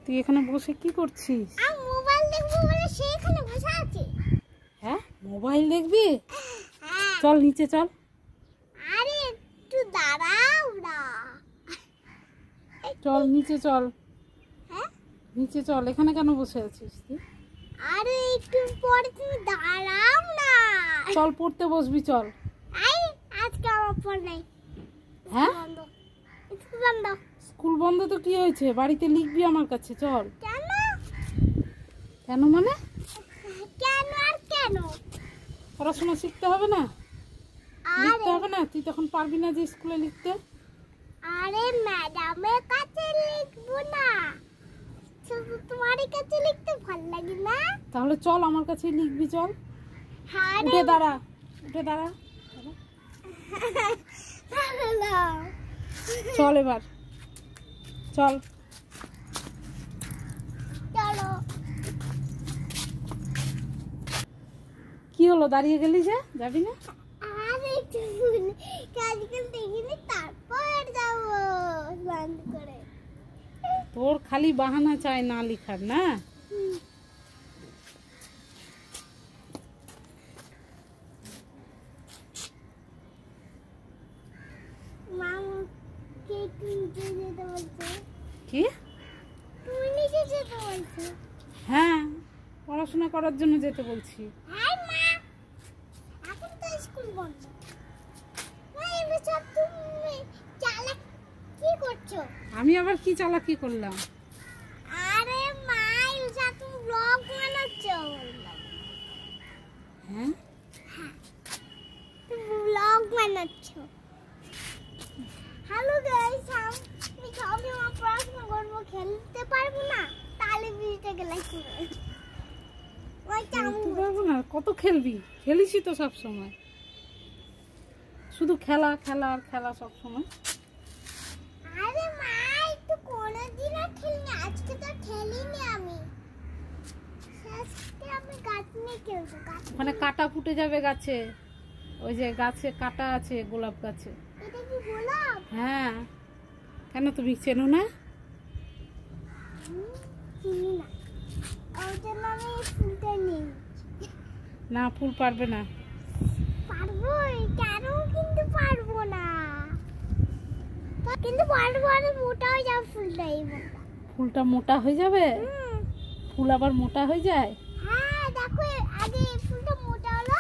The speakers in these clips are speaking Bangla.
তুই এখানে বসে কি করছিস? আমি মোবাইল দেখবো বলে সে এখানে বসে আছে। হ্যাঁ, মোবাইল দেখবি? হ্যাঁ। চল নিচে চল। আরে একটু দাঁড়াও না। চল নিচে চল। হ্যাঁ? নিচে চল, এখানে কেন বসে আছিস তুই? আরে একটু পরে তুমি দাঁড়াও না। চল পড়তে বসবি চল। আই আজকে আমার পড় নাই। হ্যাঁ? বন্ধ। স্কুল বন্ধ। স্কুল বন্ধ তো কি হয়েছে? বাড়িতে লিখবি আমার কাছে চল। কেন? কেন মানে? কেন আর কেন? পড়াশোনা শিখতে হবে না? লিখতে আরে হবে না? তুই তখন পারবি না যে স্কুলে লিখতে? আরে ম্যাডামের কাছে লিখবো না, শুধু তোমার কাছে লিখতে ভালো লাগে না? তাহলে চল আমার কাছেই লিখবি চল। হ্যাঁ উঠে দাঁড়া, উঠে দাঁড়া। চল এবার চল। চলো। কি হলো দাঁড়িয়ে গেলি যে? যাবি না? আরে একটু কাজকাল দেখিনি তারপর যাবো বন্ধ করে। তোর খালি বাহানা চাই না লিখার না? মামু কে নিচে যেতে বলছে? কি? তুমি নিচে যেতে বলছো? হ্যাঁ, পড়াশোনা করার জন্য যেতে বলছি। হ্যাঁ মা, এখন তো স্কুল বন্ধ। মা এবার সব তুমি চালাক কি করছো? আমি আবার কি চালাকি করলাম? আরে মা এবার তুমি ব্লগ বানাচ্ছো বললাম। হ্যাঁ, তুমি ব্লগ বানাচ্ছো। হ্যালো গাইস, আমি আমার পড়াশোনা করবো, খেলতে পারবো না, তাহলে ভিডিওটা গেলে খেলতে পারবো না? কত খেলবি? খেলিসই তো সব সময়, শুধু খেলা খেলা আর খেলা সব সময়। আরে মা একটু কোনোদিন আর খেলিনি, আজকে তো খেলিনি আমি। আজকে আমি গাছ নিয়ে খেলবো। ওখানে কাটা ফুটে যাবে গাছে, ওই যে গাছে কাটা আছে গোলাপ গাছে। এটা কি গোলাপ? হ্যাঁ, কেন তুমি চেনো না? চিনি না, ওই জন্য আমি ফুলটা নিই। না, ফুল পারবে না। পারবো, কেন কিন্তু পারবো না? কিন্তু পারবো, আরে মোটা হয়ে যাবে ফুলটা। এই ফুলটা মোটা হয়ে যাবে? ফুল আবার মোটা হয়ে যায়? হ্যাঁ দেখো, আগে এই ফুলটা মোটা হলো,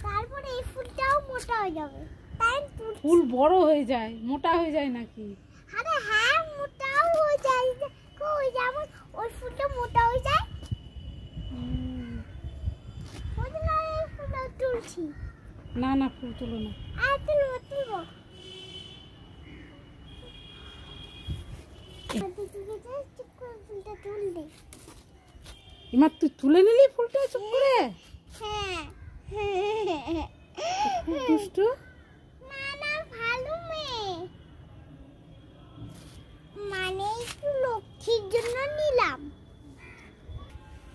তারপরে এই ফুলটাও মোটা হয়ে যাবে। তাই ফুল বড় হয়ে যায়, মোটা হয়ে যায় নাকি? আরে হ্যাঁ, মোটাও হয়ে যায়। ওই যেমন ওই ফুলটা মোটা হয়ে যায়, ওই জন্য আমি এই ফুলটা তুলছি। না না, ফুল তুলো না। আর তুলবো তুলবো। চুপ করে ফুলটা তুল দে। এবার তুই তুলে নিলি ফুলটা চুপ করে? হ্যাঁ। দুষ্টু। না না, ভালো মেয়ে, মানে একটু লক্ষ্মীর জন্য নিলাম।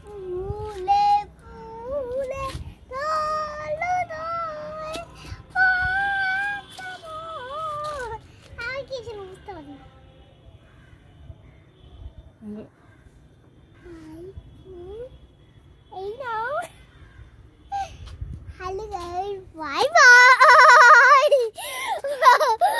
ফুলে ফুলে দোলো দোল, আর কিছু বুঝতে পারি না।